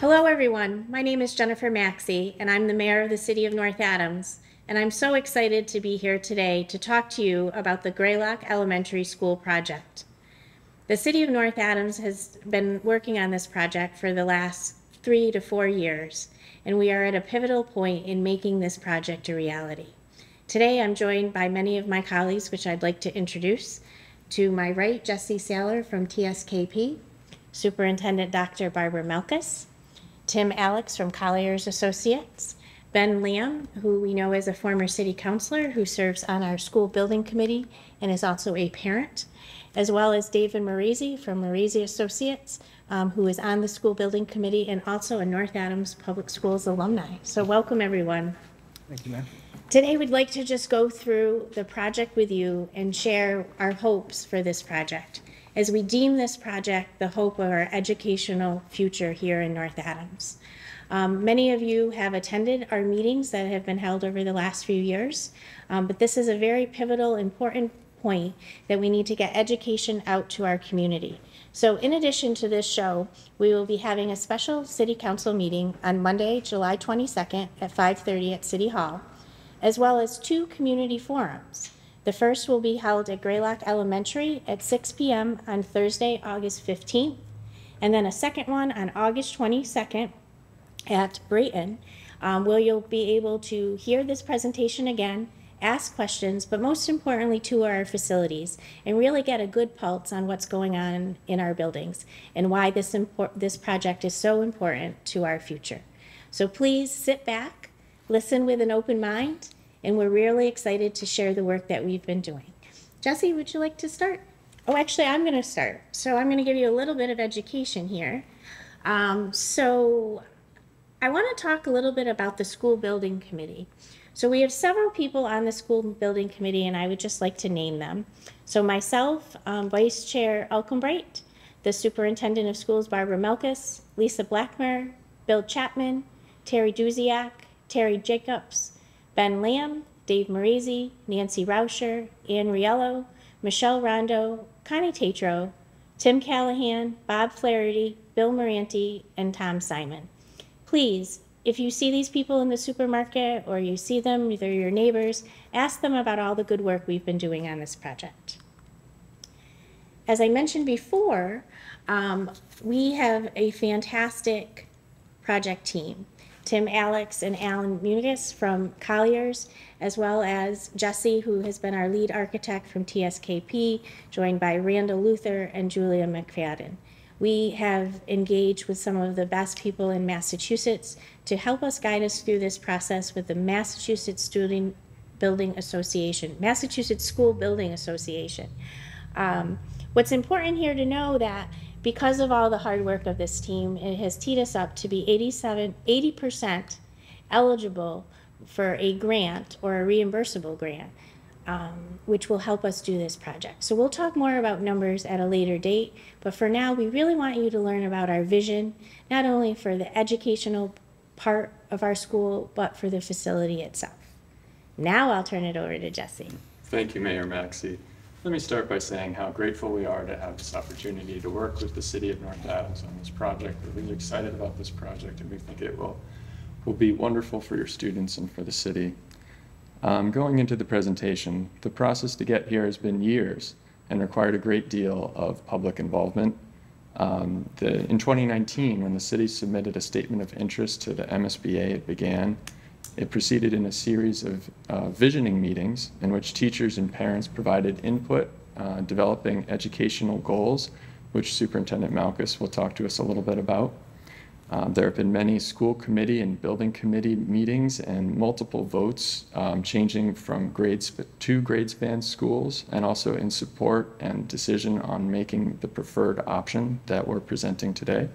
Hello, everyone. My name is Jennifer Maxey, and I'm the mayor of the city of North Adams. And I'm so excited to be here today to talk to you about the Greylock Elementary School project. The city of North Adams has been working on this project for the last 3 to 4 years, and we are at a pivotal point in making this project a reality. Today, I'm joined by many of my colleagues, which I'd like to introduce. To my right, Jesse Saylor from TSKP, Superintendent Dr. Barbara Melkus, Tim Alex from Colliers Associates, Ben Lamb, who we know is a former city councilor who serves on our school building committee and is also a parent, as well as David Marizzi from Marizzi Associates, who is on the school building committee and also a North Adams Public Schools alumni. So welcome, everyone. Thank you, ma'am. Today, we'd like to just go through the project with you and share our hopes for this project, as we deem this project the hope of our educational future here in North Adams. Many of you have attended our meetings that have been held over the last few years, but this is a very pivotal, important point that we need to get education out to our community. So in addition to this show, we will be having a special City Council meeting on Monday, July 22nd at 5:30 at City Hall, as well as 2 community forums. The first will be held at Greylock Elementary at 6 p.m. on Thursday, August 15th, and then a second one on August 22nd at Brayton, where you'll be able to hear this presentation again, ask questions, but most importantly, tour our facilities and really get a good pulse on what's going on in our buildings and why this project is so important to our future. So please sit back, listen with an open mind, and we're really excited to share the work that we've been doing. Jesse, would you like to start? Oh, actually, I'm going to start. So I'm going to give you a little bit of education here. So I want to talk a little bit about the school building committee. So we have several people on the school building committee, and I would just like to name them. So myself, Vice Chair Elkenbright, the Superintendent of Schools, Barbara Melkus, Lisa Blackmer, Bill Chapman, Terry Duziak, Terry Jacobs, Ben Lamb, Dave Marizzi, Nancy Rauscher, Ann Riello, Michelle Rondo, Connie Tatro, Tim Callahan, Bob Flaherty, Bill Moranti, and Tom Simon. Please, if you see these people in the supermarket or you see them, they're your neighbors, ask them about all the good work we've been doing on this project. As I mentioned before, we have a fantastic project team. Tim Alex and Alan Muniz from Colliers, as well as Jesse, who has been our lead architect from TSKP, joined by Randall Luther and Julia McFadden. We have engaged with some of the best people in Massachusetts to help us guide us through this process with the Massachusetts School Building Association. What's important here to know that because of all the hard work of this team, it has teed us up to be 80% eligible for a grant or a reimbursable grant, which will help us do this project. So we'll talk more about numbers at a later date, but for now, we really want you to learn about our vision, not only for the educational part of our school, but for the facility itself. Now I'll turn it over to Jesse. Thank you, Mayor Maxey. Let me start by saying how grateful we are to have this opportunity to work with the City of North Adams on this project. We're really excited about this project, and we think it will be wonderful for your students and for the city. Going into the presentation, the process to get here has been years and required a great deal of public involvement. In 2019, when the city submitted a statement of interest to the MSBA, it began. It proceeded in a series of visioning meetings in which teachers and parents provided input, developing educational goals, which Superintendent Malkus will talk to us a little bit about. There have been many school committee and building committee meetings and multiple votes changing from two grade span schools, and also in support and decision on making the preferred option that we're presenting today.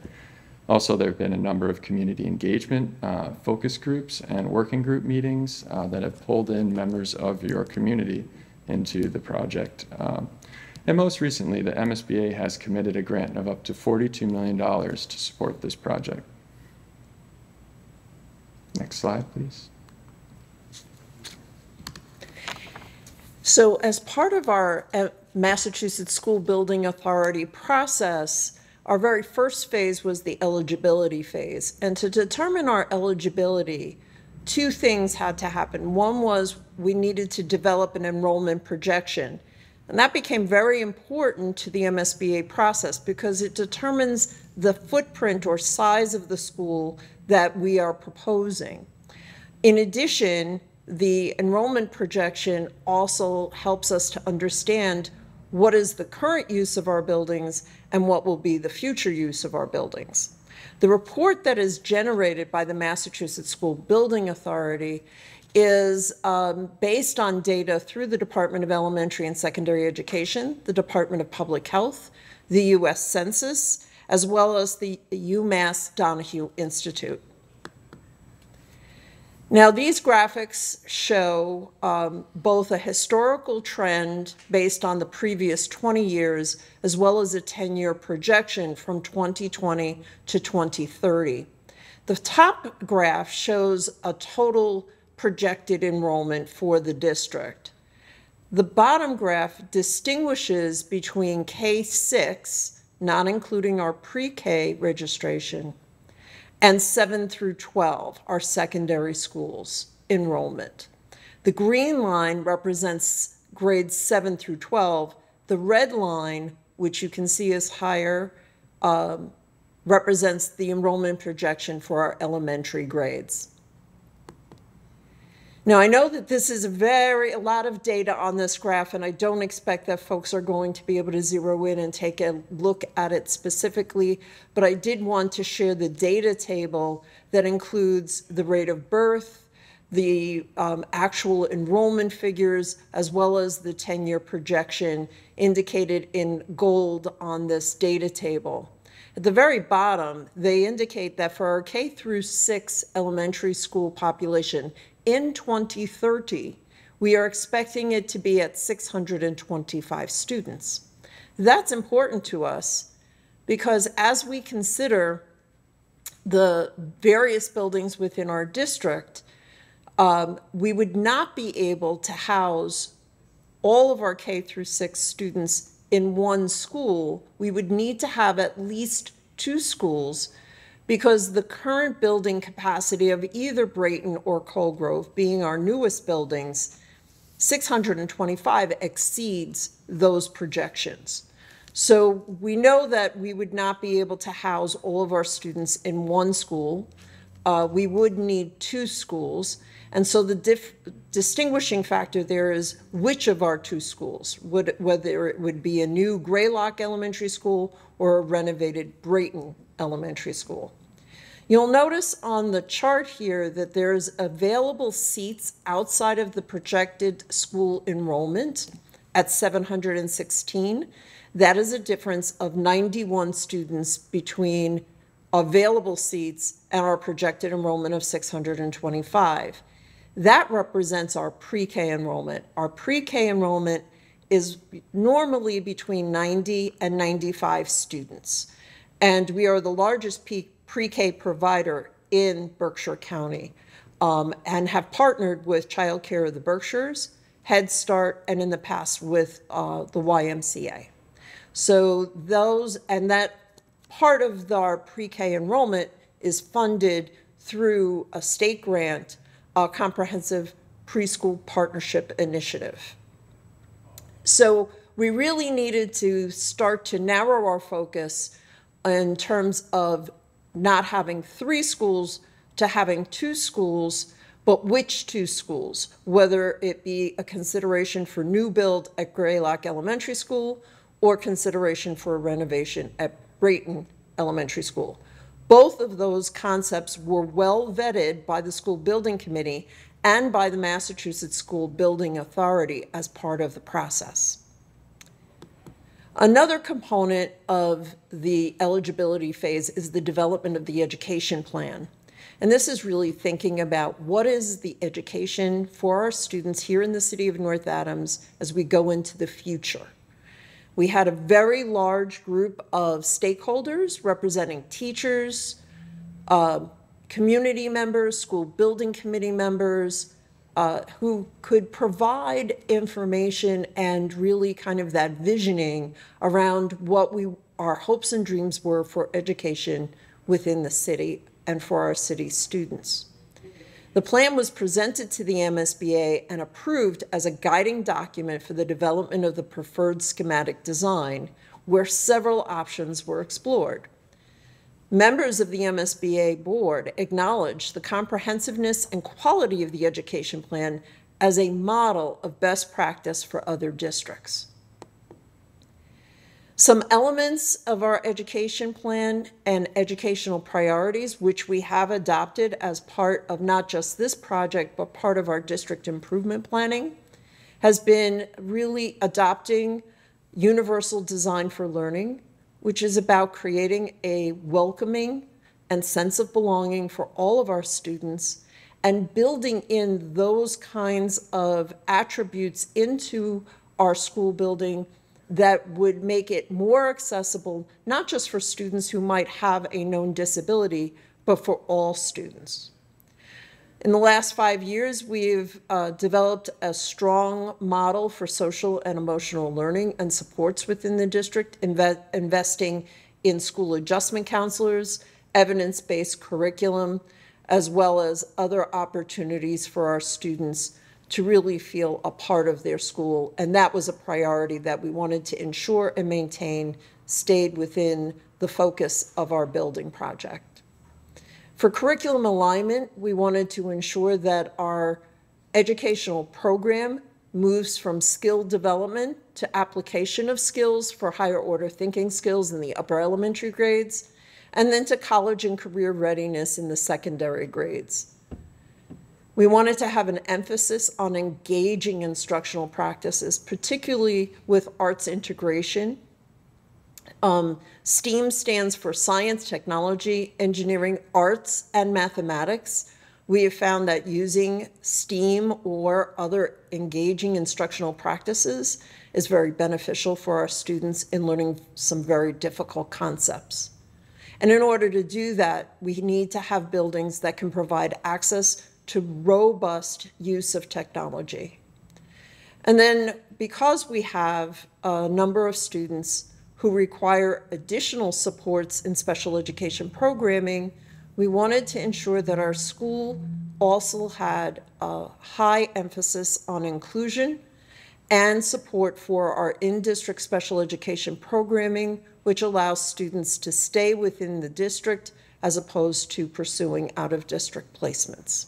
Also, there have been a number of community engagement focus groups and working group meetings that have pulled in members of your community into the project. And most recently, the MSBA has committed a grant of up to $42 million to support this project. Next slide, please. So as part of our Massachusetts School Building Authority process, our very first phase was the eligibility phase. And to determine our eligibility, two things had to happen. One was we needed to develop an enrollment projection. And that became very important to the MSBA process because it determines the footprint or size of the school that we are proposing. In addition, the enrollment projection also helps us to understand what is the current use of our buildings and what will be the future use of our buildings. The report that is generated by the Massachusetts School Building Authority is based on data through the Department of Elementary and Secondary Education, the Department of Public Health, the U.S. Census, as well as the UMass Donahue Institute. Now, these graphics show both a historical trend based on the previous 20 years, as well as a 10-year projection from 2020 to 2030. The top graph shows a total projected enrollment for the district. The bottom graph distinguishes between K-6, not including our pre-K registration, and 7 through 12, our secondary schools enrollment. The green line represents grades 7 through 12. The red line, which you can see is higher, represents the enrollment projection for our elementary grades. Now, I know that this is a lot of data on this graph, and I don't expect that folks are going to be able to zero in and take a look at it specifically, but I did want to share the data table that includes the rate of birth, the actual enrollment figures, as well as the 10-year projection indicated in gold on this data table. At the very bottom, they indicate that for our K through 6 elementary school population in 2030, we are expecting it to be at 625 students. That's important to us because as we consider the various buildings within our district, we would not be able to house all of our K through 6 students in one school. We would need to have at least 2 schools because the current building capacity of either Brayton or Colgrove, being our newest buildings, 625 exceeds those projections. So we know that we would not be able to house all of our students in one school. We would need 2 schools. And so the distinguishing factor there is which of our 2 schools, whether it would be a new Greylock Elementary School or a renovated Brayton Elementary School. You'll notice on the chart here that there's available seats outside of the projected school enrollment at 716. That is a difference of 91 students between available seats and our projected enrollment of 625. That represents our pre-K enrollment. Our pre-K enrollment is normally between 90 and 95 students. And we are the largest pre-K provider in Berkshire County and have partnered with Child Care of the Berkshires, Head Start, and in the past with the YMCA. So that part of our pre-K enrollment is funded through a state grant, a comprehensive preschool partnership initiative. So we really needed to start to narrow our focus in terms of not having 3 schools to having 2 schools, but which 2 schools, whether it be a consideration for new build at Greylock Elementary School or consideration for a renovation at Brayton Elementary School. Both of those concepts were well vetted by the School Building Committee and by the Massachusetts School Building Authority as part of the process. Another component of the eligibility phase is the development of the education plan. And this is really thinking about what is the education for our students here in the city of North Adams as we go into the future. We had a very large group of stakeholders representing teachers, community members, school building committee members, who could provide information and really kind of that visioning around what we our hopes and dreams were for education within the city and for our city students. The plan was presented to the MSBA and approved as a guiding document for the development of the preferred schematic design, where several options were explored. Members of the MSBA board acknowledged the comprehensiveness and quality of the education plan as a model of best practice for other districts. Some elements of our education plan and educational priorities, which we have adopted as part of not just this project, but part of our district improvement planning, has been really adopting universal design for learning, which is about creating a welcoming and sense of belonging for all of our students and building in those kinds of attributes into our school building that would make it more accessible, not just for students who might have a known disability, but for all students. In the last 5 years, we've developed a strong model for social and emotional learning and supports within the district, investing in school adjustment counselors, evidence-based curriculum, as well as other opportunities for our students to really feel a part of their school. And that was a priority that we wanted to ensure and maintain stayed within the focus of our building project. For curriculum alignment, we wanted to ensure that our educational program moves from skill development to application of skills for higher order thinking skills in the upper elementary grades, and then to college and career readiness in the secondary grades. We wanted to have an emphasis on engaging instructional practices, particularly with arts integration. STEAM stands for science, technology, engineering, arts, and mathematics. We have found that using STEAM or other engaging instructional practices is very beneficial for our students in learning some very difficult concepts. And in order to do that, we need to have buildings that can provide access to robust use of technology. And then because we have a number of students who require additional supports in special education programming, we wanted to ensure that our school also had a high emphasis on inclusion and support for our in-district special education programming, which allows students to stay within the district as opposed to pursuing out-of-district placements.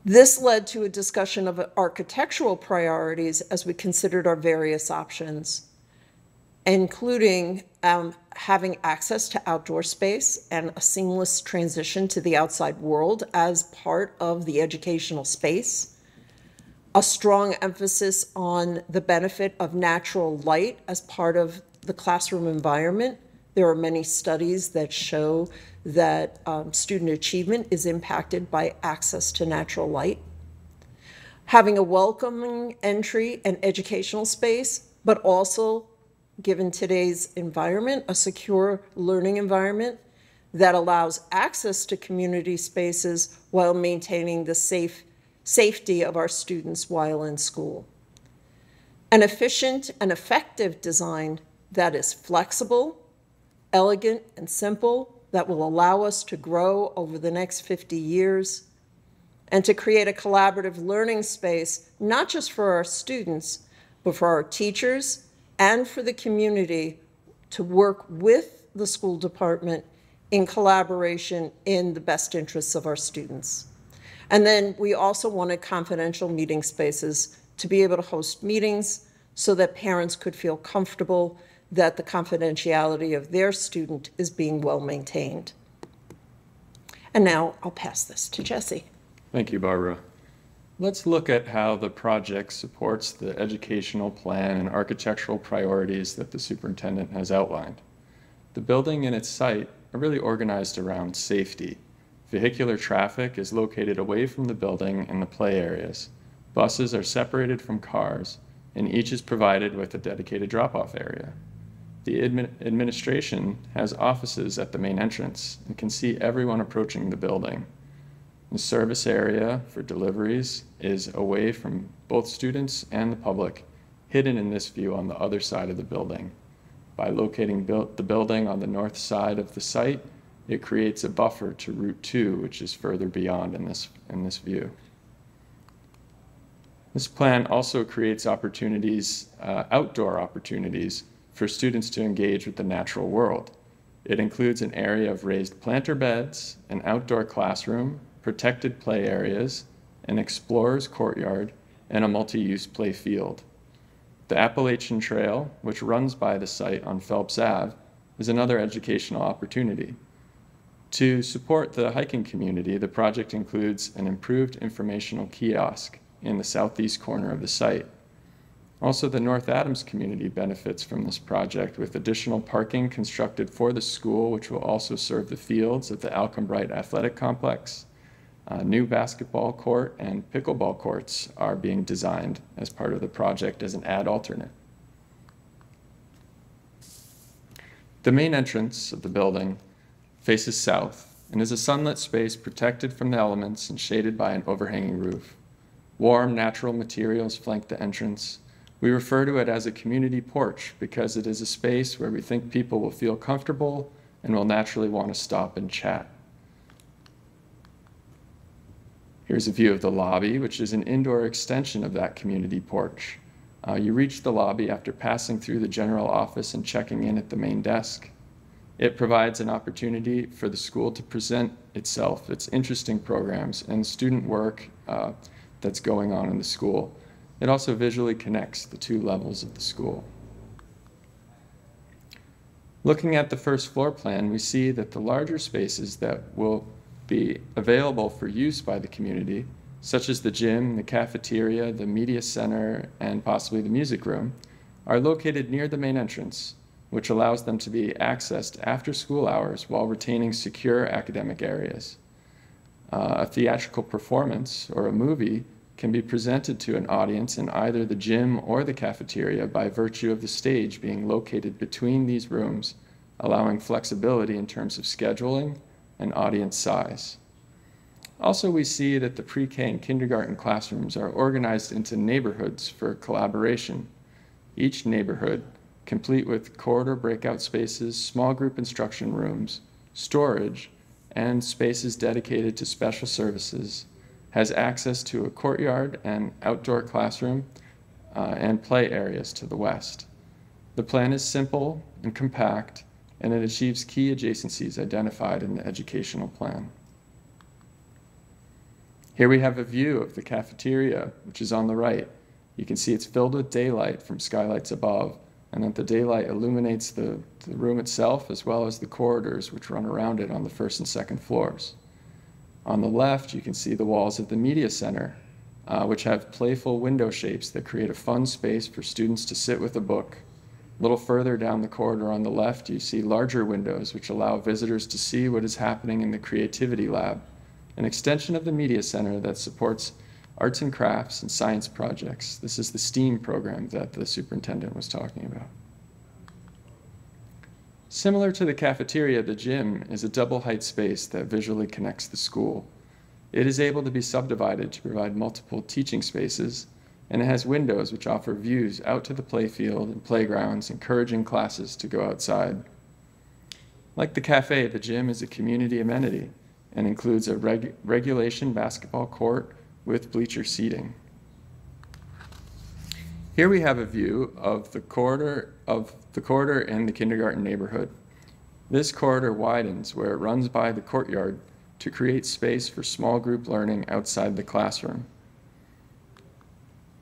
This led to a discussion of architectural priorities as we considered our various options, including having access to outdoor space and a seamless transition to the outside world as part of the educational space, a strong emphasis on the benefit of natural light as part of the classroom environment. There are many studies that show that student achievement is impacted by access to natural light. Having a welcoming entry and educational space, but also, given today's environment, a secure learning environment that allows access to community spaces while maintaining the safety of our students while in school. An efficient and effective design that is flexible, elegant, and simple, that will allow us to grow over the next 50 years, and to create a collaborative learning space, not just for our students, but for our teachers and for the community to work with the school department in collaboration in the best interests of our students. And then we also wanted confidential meeting spaces to be able to host meetings so that parents could feel comfortable that the confidentiality of their student is being well maintained. And now I'll pass this to Jesse. Thank you, Barbara. Let's look at how the project supports the educational plan and architectural priorities that the superintendent has outlined. The building and its site are really organized around safety. Vehicular traffic is located away from the building and the play areas. Buses are separated from cars, and each is provided with a dedicated drop-off area. The administration has offices at the main entrance and can see everyone approaching the building. The service area for deliveries is away from both students and the public, hidden in this view on the other side of the building. By locating the building on the north side of the site, it creates a buffer to Route 2, which is further beyond in this view. This plan also creates opportunities, outdoor opportunities, for students to engage with the natural world. It includes an area of raised planter beds, an outdoor classroom, protected play areas, an explorer's courtyard, and a multi-use play field. The Appalachian Trail, which runs by the site on Phelps Ave, is another educational opportunity. To support the hiking community, the project includes an improved informational kiosk in the southeast corner of the site. Also, the North Adams community benefits from this project with additional parking constructed for the school, which will also serve the fields at the Alcombright Athletic Complex. A new basketball court and pickleball courts are being designed as part of the project as an ad alternate. The main entrance of the building faces south and is a sunlit space protected from the elements and shaded by an overhanging roof. Warm, natural materials flank the entrance. We refer to it as a community porch because it is a space where we think people will feel comfortable and will naturally want to stop and chat. Here's a view of the lobby, which is an indoor extension of that community porch. You reach the lobby after passing through the general office and checking in at the main desk. It provides an opportunity for the school to present itself, its interesting programs, and student work that's going on in the school. It also visually connects the two levels of the school. Looking at the first floor plan, we see that the larger spaces that will be available for use by the community, such as the gym, the cafeteria, the media center, and possibly the music room, are located near the main entrance, which allows them to be accessed after school hours while retaining secure academic areas. A theatrical performance or a movie can be presented to an audience in either the gym or the cafeteria by virtue of the stage being located between these rooms, allowing flexibility in terms of scheduling and audience size. Also, we see that the pre-K and kindergarten classrooms are organized into neighborhoods for collaboration. Each neighborhood, complete with corridor breakout spaces, small group instruction rooms, storage, and spaces dedicated to special services, has access to a courtyard and outdoor classroom and play areas to the west. The plan is simple and compact, and it achieves key adjacencies identified in the educational plan. Here we have a view of the cafeteria, which is on the right. You can see it's filled with daylight from skylights above, and that the daylight illuminates the room itself as well as the corridors which run around it on the first and second floors. On the left, you can see the walls of the media center, which have playful window shapes that create a fun space for students to sit with a book. A little further down the corridor on the left, you see larger windows which allow visitors to see what is happening in the Creativity Lab, an extension of the Media Center that supports arts and crafts and science projects. This is the STEAM program that the superintendent was talking about. Similar to the cafeteria, the gym is a double-height space that visually connects the school. It is able to be subdivided to provide multiple teaching spaces, and it has windows which offer views out to the playfield and playgrounds, encouraging classes to go outside. Like the cafe, the gym is a community amenity and includes a regulation basketball court with bleacher seating. Here we have a view of the corridor in the kindergarten neighborhood. This corridor widens where it runs by the courtyard to create space for small group learning outside the classroom.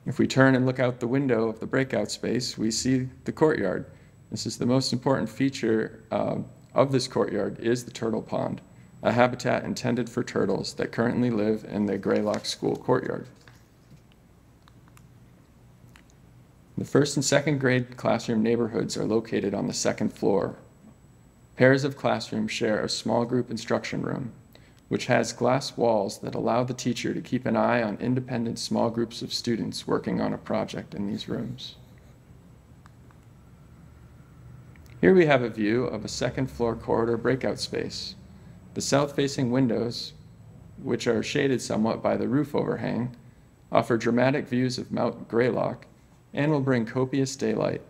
If we turn and look out the window of the breakout space, we see the courtyard. This is the most important feature of this courtyard is the turtle pond, a habitat intended for turtles that currently live in the Greylock School courtyard. The first and second grade classroom neighborhoods are located on the second floor. Pairs of classrooms share a small group instruction room, which has glass walls that allow the teacher to keep an eye on independent small groups of students working on a project in these rooms. Here we have a view of a second floor corridor breakout space. The south-facing windows, which are shaded somewhat by the roof overhang, offer dramatic views of Mount Greylock and will bring copious daylight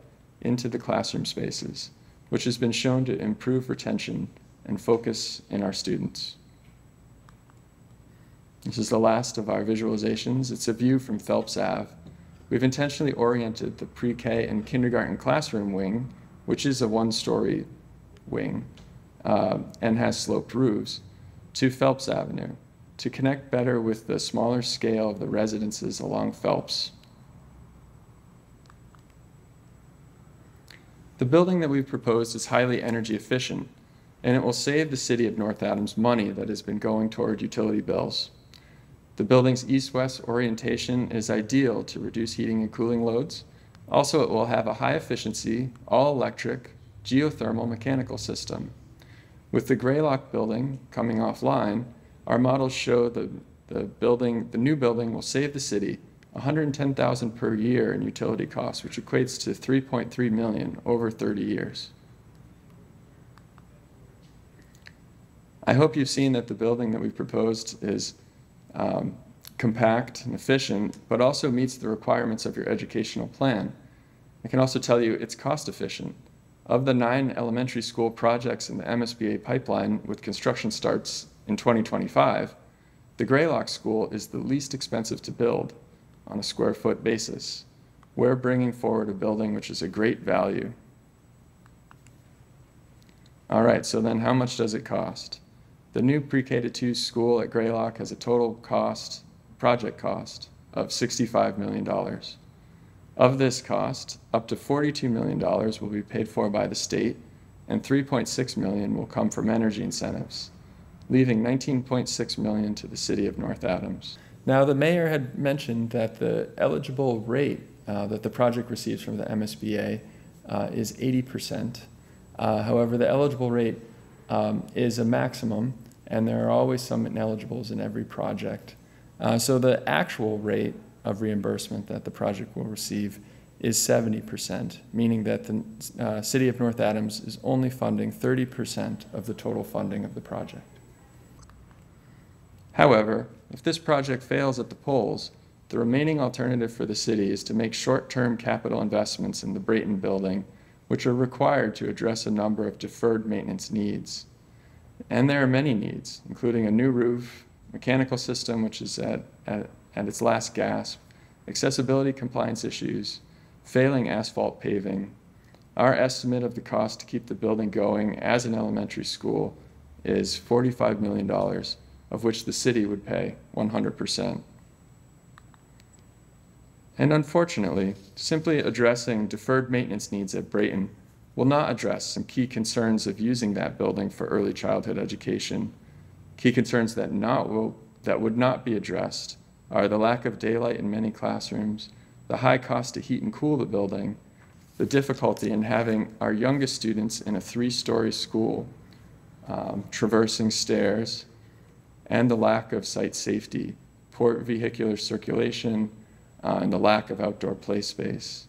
into the classroom spaces, which has been shown to improve retention and focus in our students. This is the last of our visualizations. It's a view from Phelps Ave. We've intentionally oriented the pre-K and kindergarten classroom wing, which is a one-story wing and has sloped roofs, to Phelps Avenue to connect better with the smaller scale of the residences along Phelps. The building that we've proposed is highly energy efficient, and it will save the city of North Adams money that has been going toward utility bills. The building's east-west orientation is ideal to reduce heating and cooling loads. Also, it will have a high-efficiency, all-electric, geothermal mechanical system. With the Greylock building coming offline, our models show the new building will save the city $110,000 per year in utility costs, which equates to $3.3 million over 30 years. I hope you've seen that the building that we've proposed is compact and efficient, but also meets the requirements of your educational plan. I can also tell you it's cost efficient. Of the 9 elementary school projects in the MSBA pipeline with construction starts in 2025, the Greylock School is the least expensive to build on a square foot basis. We're bringing forward a building which is a great value. All right, so then how much does it cost? The new pre-K to 2 school at Greylock has a total cost, project cost, of $65 million. Of this cost, up to $42 million will be paid for by the state, and $3.6 million will come from energy incentives, leaving $19.6 million to the city of North Adams. Now, the mayor had mentioned that the eligible rate that the project receives from the MSBA is 80%. However, the eligible rate is a maximum, and there are always some ineligibles in every project. So the actual rate of reimbursement that the project will receive is 70%, meaning that the city of North Adams is only funding 30% of the total funding of the project. However, if this project fails at the polls, the remaining alternative for the city is to make short-term capital investments in the Brayton building, which are required to address a number of deferred maintenance needs. And there are many needs, including a new roof, mechanical system which is at its last gasp, accessibility compliance issues, failing asphalt paving. Our estimate of the cost to keep the building going as an elementary school is $45 million, of which the city would pay 100%. And unfortunately, simply addressing deferred maintenance needs at Brayton will not address some key concerns of using that building for early childhood education. Key concerns that would not be addressed are the lack of daylight in many classrooms, the high cost to heat and cool the building, the difficulty in having our youngest students in a 3-story school traversing stairs, and the lack of site safety, poor vehicular circulation, and the lack of outdoor play space.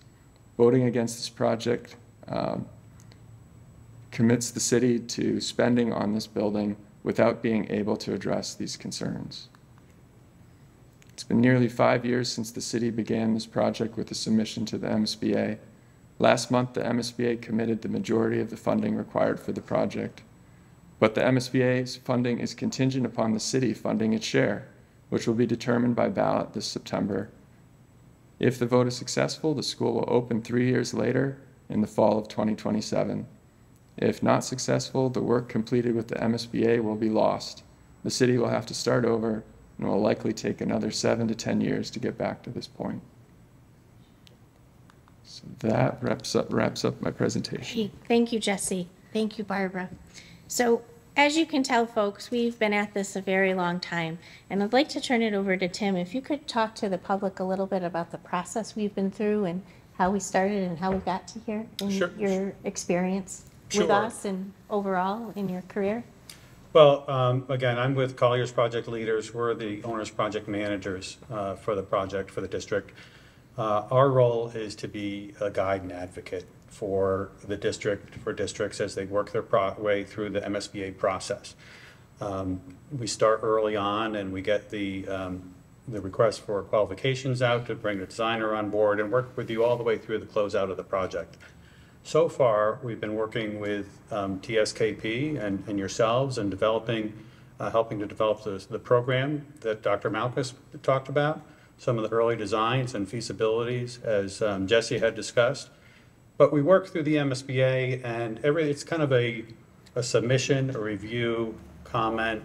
Voting against this project commits the city to spending on this building without being able to address these concerns. It's been nearly 5 years since the city began this project with a submission to the MSBA. Last month, the MSBA committed the majority of the funding required for the project. But the MSBA's funding is contingent upon the city funding its share, which will be determined by ballot this September. If the vote is successful, the school will open 3 years later in the fall of 2027. If not successful, the work completed with the MSBA will be lost. The city will have to start over, and will likely take another 7 to 10 years to get back to this point. So that wraps up my presentation. Hey, thank you, Jesse. Thank you, Barbara. So as you can tell, folks, we've been at this a very long time, and I'd like to turn it over to Tim. If you could talk to the public a little bit about the process we've been through and how we started and how we got to here, and your experience with us and overall in your career. Well, again, I'm with Collier's Project Leaders. We're the owner's project managers for the project, for the district. Our role is to be a guide and advocate for the district, for districts as they work their way through the MSBA process. We start early on and we get the request for qualifications out to bring the designer on board and work with you all the way through the closeout of the project. So far, we've been working with TSKP and yourselves and developing, helping to develop the program that Dr. Malkus talked about, some of the early designs and feasibilities as Jesse had discussed. But we work through the MSBA and it's kind of a submission, a review, comment,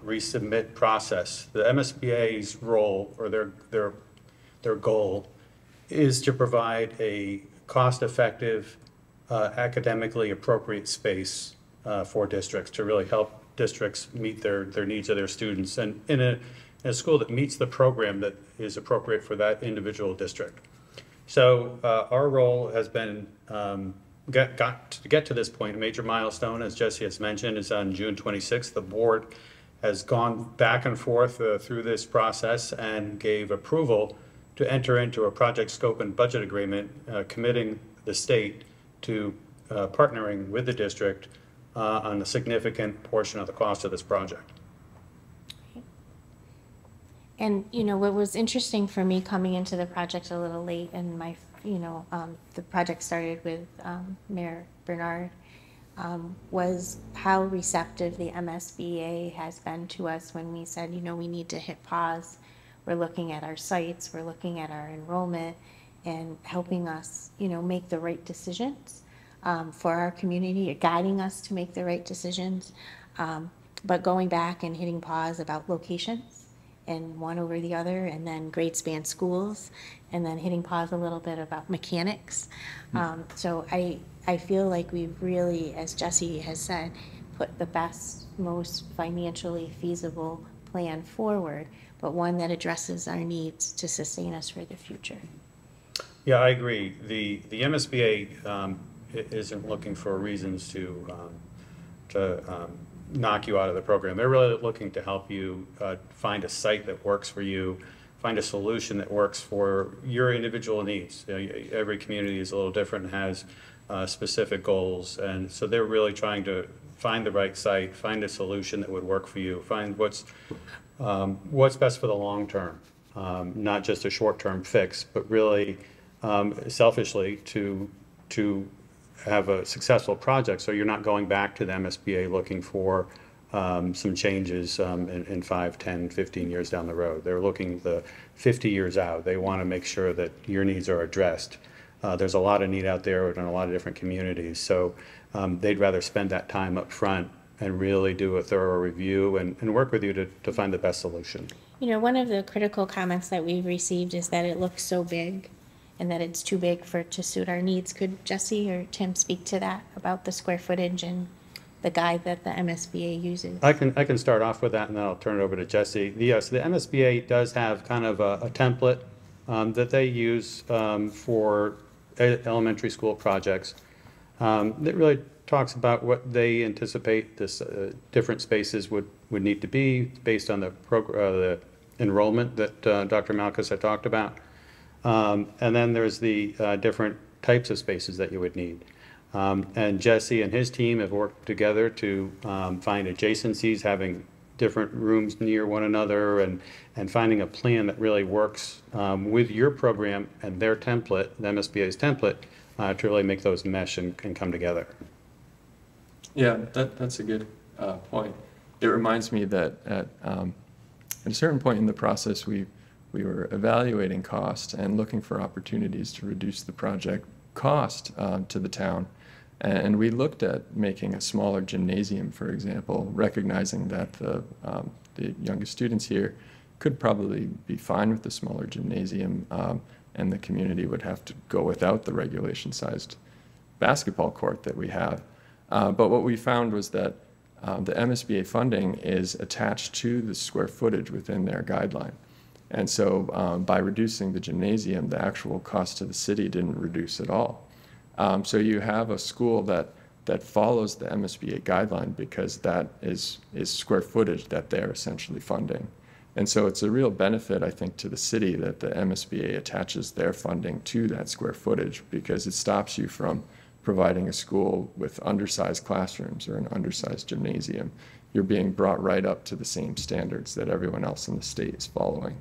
resubmit process. The MSBA's role or their goal is to provide a cost-effective, academically appropriate space for districts to really help districts meet their needs of their students, and in a school that meets the program that is appropriate for that individual district. So our role has been got to get to this point. A major milestone, as Jesse has mentioned, is on June 26th. The board has gone back and forth through this process and gave approval to enter into a project scope and budget agreement committing the state to partnering with the district on a significant portion of the cost of this project. And, you know, what was interesting for me coming into the project a little late, and the project started with Mayor Bernard, was how receptive the MSBA has been to us when we said, we need to hit pause. We're looking at our sites, we're looking at our enrollment, and helping us, make the right decisions for our community, guiding us to make the right decisions, but going back and hitting pause about locations and one over the other, and then grade span schools, and then hitting pause a little bit about mechanics. So I feel like we've really, as Jesse has said, put the best, most financially feasible plan forward, but one that addresses our needs to sustain us for the future. Yeah, I agree. The MSBA isn't looking for reasons to knock you out of the program. They're really looking to help you find a site that works for you, find a solution that works for your individual needs. Every community is a little different and has specific goals, and so they're really trying to find the right site, find a solution that would work for you, find what's best for the long term, not just a short-term fix, but really selfishly to have a successful project, so you're not going back to the MSBA looking for some changes in 5, 10, 15 years down the road. They're looking the 50 years out. They want to make sure that your needs are addressed. There's a lot of need out there in a lot of different communities, so they'd rather spend that time up front and really do a thorough review and work with you to find the best solution. One of the critical comments that we've received is that it looks so big and that it's too big to suit our needs. Could Jesse or Tim speak to that about the square footage and the guide that the MSBA uses? I can start off with that, and then I'll turn it over to Jesse. Yes, the MSBA does have kind of a template that they use for elementary school projects that really talks about what they anticipate this different spaces would need to be based on the enrollment that Dr. Malkus had talked about. And then there's the different types of spaces that you would need. And Jesse and his team have worked together to find adjacencies, having different rooms near one another, and finding a plan that really works with your program and their template, the MSBA's template, to really make those mesh and come together. Yeah, that's a good point. It reminds me that at a certain point in the process, we were evaluating cost and looking for opportunities to reduce the project cost to the town. And we looked at making a smaller gymnasium, for example, recognizing that the youngest students here could probably be fine with the smaller gymnasium, and the community would have to go without the regulation-sized basketball court that we have. But what we found was that the MSBA funding is attached to the square footage within their guideline. And so by reducing the gymnasium, the actual cost to the city didn't reduce at all. So you have a school that follows the MSBA guideline because that is square footage that they're essentially funding. And so it's a real benefit, I think, to the city that the MSBA attaches their funding to that square footage, because it stops you from providing a school with undersized classrooms or an undersized gymnasium. You're being brought right up to the same standards that everyone else in the state is following.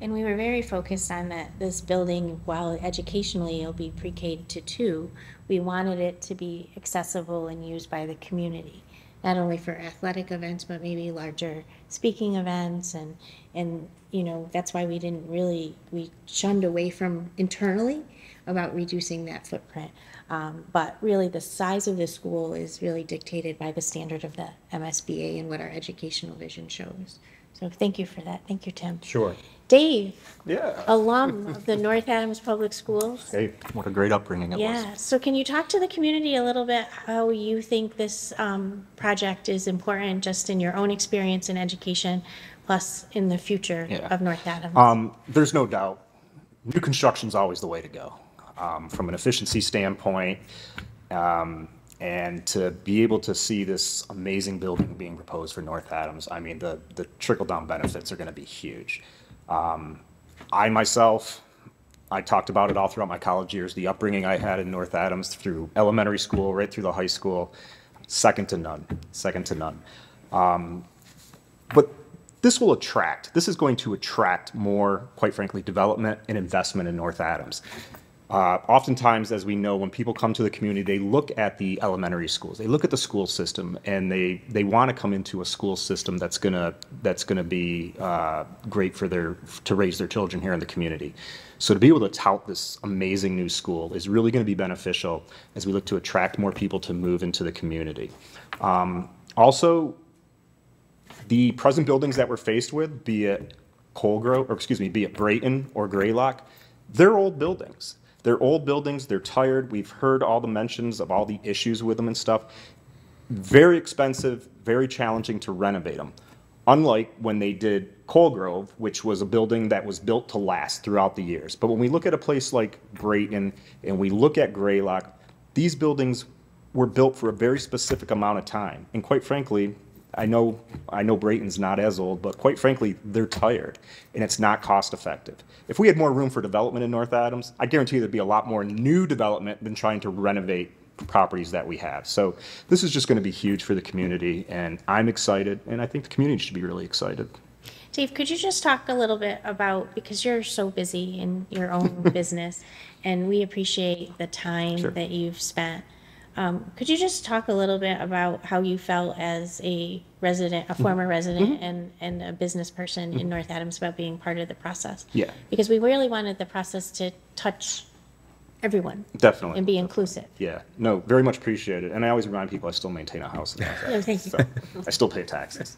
And we were very focused on that this building, while educationally it'll be pre-K to 2, we wanted it to be accessible and used by the community, not only for athletic events, but maybe larger speaking events. And you know, that's why we shunned away from internally about reducing that footprint. But really the size of the school is really dictated by the standard of the MSBA and what our educational vision shows. So thank you for that. Thank you, Tim. Sure. Dave, Yeah. alum of the North Adams Public Schools. Hey, what a great upbringing it Yeah, was. so can you talk to the community a little bit how you think this project is important just in your own experience in education, plus in the future Yeah. of North Adams? There's no doubt, new construction's always the way to go. From an efficiency standpoint, and to be able to see this amazing building being proposed for North Adams, I mean, the trickle-down benefits are going to be huge. I myself, I talked about it all throughout my college years, the upbringing I had in North Adams through elementary school, right through the high school, second to none, second to none. But this is going to attract more, quite frankly, development and investment in North Adams. Oftentimes, as we know, when people come to the community, they look at the elementary schools, they look at the school system, and they want to come into a school system that's gonna be great to raise their children here in the community. So to be able to tout this amazing new school is really going to be beneficial as we look to attract more people to move into the community. Also, the present buildings that we're faced with, be it be it Brayton or Greylock, they're old buildings. They're old buildings, they're tired. We've heard all the mentions of all the issues with them and stuff. Very expensive, very challenging to renovate them. Unlike when they did Colgrove, which was a building that was built to last throughout the years. But when we look at a place like Brayton and we look at Greylock, these buildings were built for a very specific amount of time. And quite frankly, I know Brayton's not as old, but quite frankly, they're tired, and it's not cost effective. If we had more room for development in North Adams, I guarantee there'd be a lot more new development than trying to renovate properties that we have. So this is just going to be huge for the community, and I'm excited, and I think the community should be really excited. Dave, could you just talk a little bit about, because you're so busy in your own business, and we appreciate the time Sure. that you've spent. Could you just talk a little bit about how you felt as a resident, a former resident, and a business person in North Adams about being part of the process? Yeah. Because we really wanted the process to touch everyone. Definitely. And be inclusive. Yeah, no, very much appreciated. And I always remind people I still maintain a house in North Adams. No, thank you. So I still pay taxes.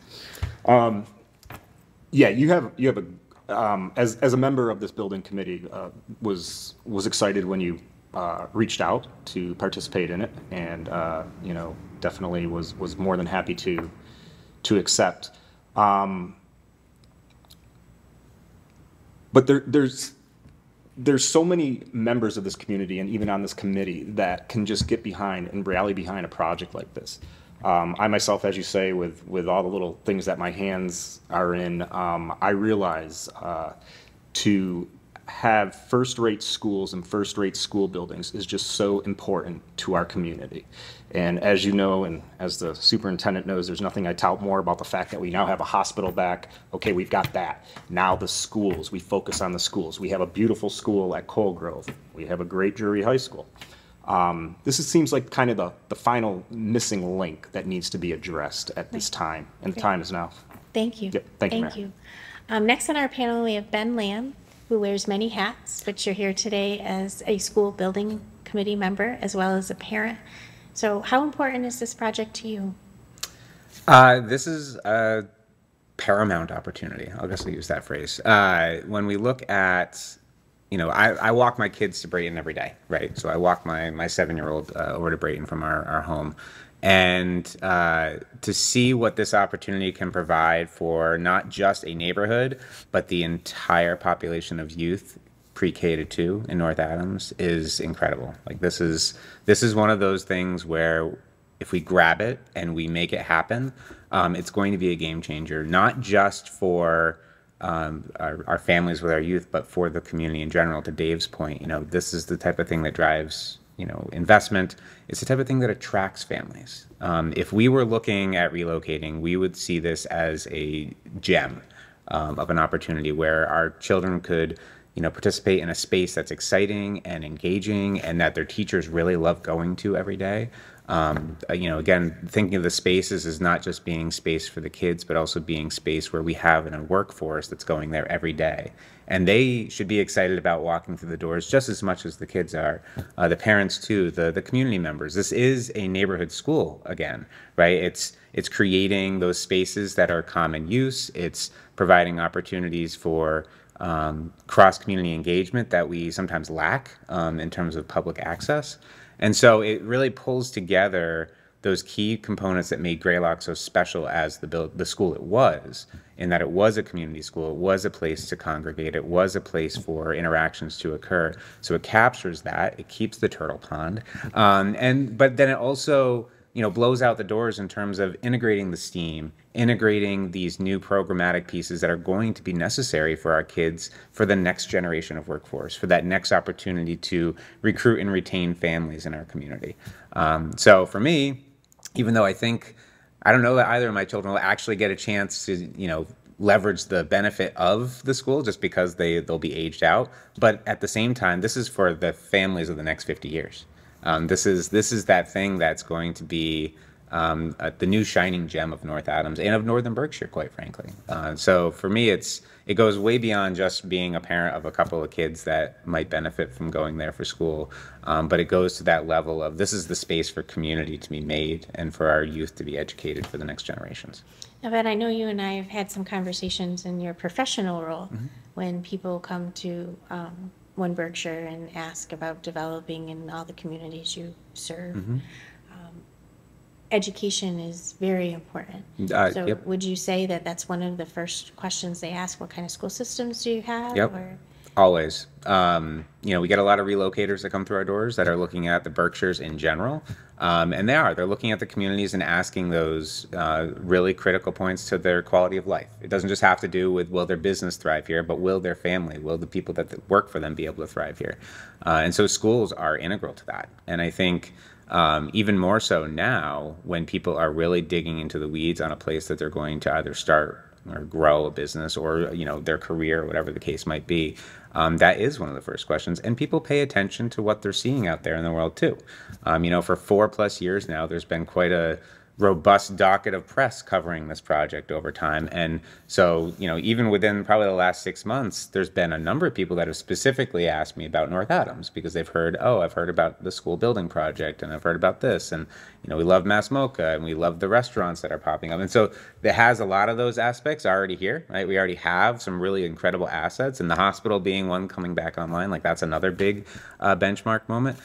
Yeah, you have a as a member of this building committee, was excited when you reached out to participate in it, and definitely was more than happy to accept. But there's so many members of this community and even on this committee that can just get behind and rally behind a project like this. I myself, as you say, with all the little things that my hands are in, I realize to have first-rate schools and first-rate school buildings is just so important to our community. And as you know, and as the superintendent knows, there's nothing I tout more about the fact that we now have a hospital back. Okay, we've got that. Now the schools, we focus on the schools. We have a beautiful school at Colgrove. We have a great Drury High School. Seems like kind of the final missing link that needs to be addressed at this time, and the time is now. Thank you. Yep, thank you, Mayor. you. Next on our panel, we have Ben Lamb, who wears many hats, but you're here today as a school building committee member as well as a parent. So how important is this project to you? This is a paramount opportunity. I'll just use that phrase. When we look at, I walk my kids to Brayton every day, right? So I walk my 7-year-old over to Brayton from our home. And to see what this opportunity can provide for not just a neighborhood, but the entire population of youth pre-K to 2 in North Adams is incredible. Like this is one of those things where if we grab it and we make it happen, it's going to be a game changer, not just for our families with our youth, but for the community in general. To Dave's point, this is the type of thing that drives investment. It's the type of thing that attracts families. If we were looking at relocating, we would see this as a gem. of an opportunity where our children could, participate in a space that's exciting and engaging and that their teachers really love going to every day. Again, thinking of the spaces as not just being space for the kids, but also being space where we have a workforce that's going there every day. And they should be excited about walking through the doors just as much as the kids are. The parents too, the community members. This is a neighborhood school again, right? It's creating those spaces that are common use. It's providing opportunities for cross-community engagement that we sometimes lack in terms of public access. And so it really pulls together those key components that made Greylock so special as the school it was, in that it was a community school, it was a place to congregate, it was a place for interactions to occur. So it captures that, it keeps the turtle pond, but then it also blows out the doors in terms of integrating the STEAM, integrating these new programmatic pieces that are going to be necessary for our kids for the next generation of workforce, for that next opportunity to recruit and retain families in our community. So for me, even though I don't know that either of my children will actually get a chance to, leverage the benefit of the school just because they'll be aged out, but at the same time, this is for the families of the next 50 years. This is that thing that's going to be the new shining gem of North Adams and of Northern Berkshire, quite frankly. So for me, it goes way beyond just being a parent of a couple of kids that might benefit from going there for school, but it goes to that level of this is the space for community to be made and for our youth to be educated for the next generations. Now, Ben, I know you and I have had some conversations in your professional role when people come to One Berkshire and ask about developing in all the communities you serve. Education is very important. So Yep. would you say that that's one of the first questions they ask? What kind of school systems do you have? Yep. Or? Always. We get a lot of relocators that come through our doors that are looking at the Berkshires in general. And they're looking at the communities and asking those really critical points to their quality of life. It doesn't just have to do with, will their business thrive here, but will their family, will the people that work for them be able to thrive here? And so schools are integral to that. And I think even more so now when people are really digging into the weeds on a place that they're going to either start or grow a business or their career, whatever the case might be, that is one of the first questions. And people pay attention to what they're seeing out there in the world too. For 4+ years now, there's been quite a robust docket of press covering this project over time. And so, even within probably the last 6 months, there's been a number of people that have specifically asked me about North Adams because they've heard, I've heard about the school building project and I've heard about this. And, we love Mass Mocha and we love the restaurants that are popping up. And so it has a lot of those aspects already here, right? We already have some really incredible assets, and the hospital being one coming back online, like that's another big benchmark moment.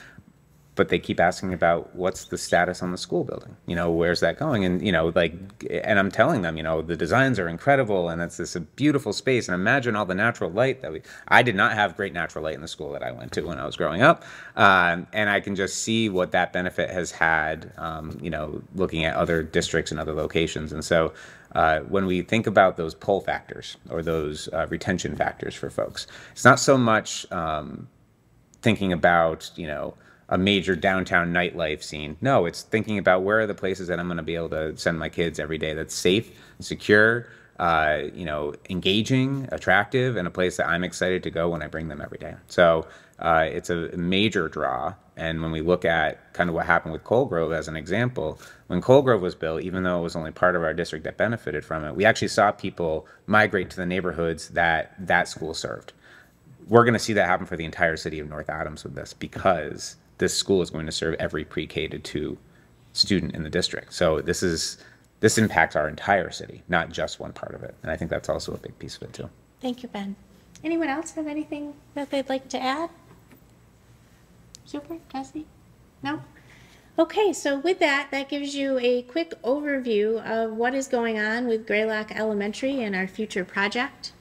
But they keep asking about what's the status on the school building, where's that going? And, and I'm telling them, the designs are incredible and it's this beautiful space. And imagine all the natural light I did not have great natural light in the school that I went to when I was growing up. And I can just see what that benefit has had, looking at other districts and other locations. And so when we think about those pull factors or those retention factors for folks, it's not so much thinking about, a major downtown nightlife scene. No, it's thinking about where are the places that I'm going to be able to send my kids every day that's safe, secure, engaging, attractive, and a place that I'm excited to go when I bring them every day. So it's a major draw. And when we look at kind of what happened with Coal Grove as an example, when Coal Grove was built, even though it was only part of our district that benefited from it, we actually saw people migrate to the neighborhoods that school served. We're going to see that happen for the entire city of North Adams with this, because this school is going to serve every pre-K to 2 student in the district. So this impacts our entire city, not just one part of it. And I think that's also a big piece of it too. Thank you, Ben. Anyone else have anything that they'd like to add? Super, Cassie? No? Okay, so with that gives you a quick overview of what is going on with Greylock Elementary and our future project.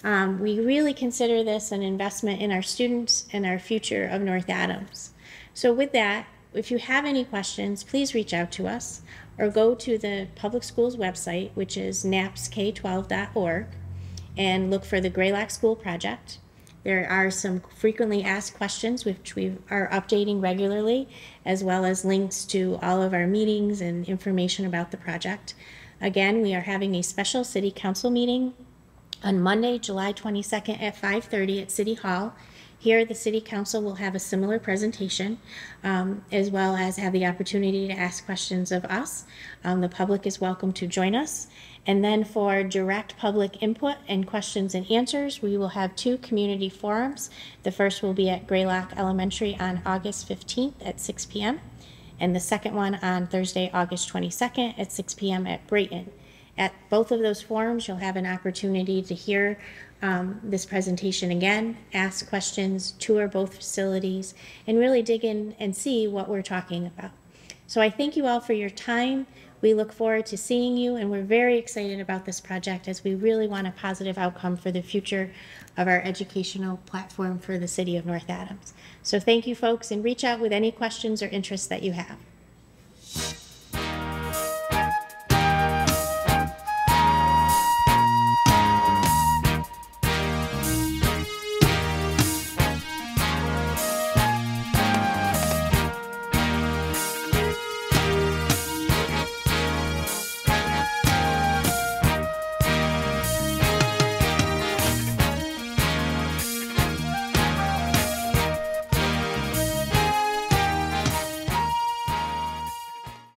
We really consider this an investment in our students and our future of North Adams. So with that, if you have any questions, please reach out to us or go to the public schools website, which is napsk12.org, and look for the Greylock School Project. There are some frequently asked questions which we are updating regularly, as well as links to all of our meetings and information about the project. Again, we are having a special city council meeting On Monday, July 22nd at 5:30 at City Hall. Here, the City Council will have a similar presentation, as well as have the opportunity to ask questions of us. The public is welcome to join us. And then for direct public input and questions and answers, we will have 2 community forums. The first will be at Greylock Elementary on August 15th at 6 p.m. and the second one on Thursday, August 22nd at 6 p.m. at Brayton. At both of those forums, you'll have an opportunity to hear this presentation again, ask questions, tour both facilities, and really dig in and see what we're talking about. So I thank you all for your time. We look forward to seeing you, and we're very excited about this project as we really want a positive outcome for the future of our educational platform for the city of North Adams. So thank you, folks, and reach out with any questions or interests that you have.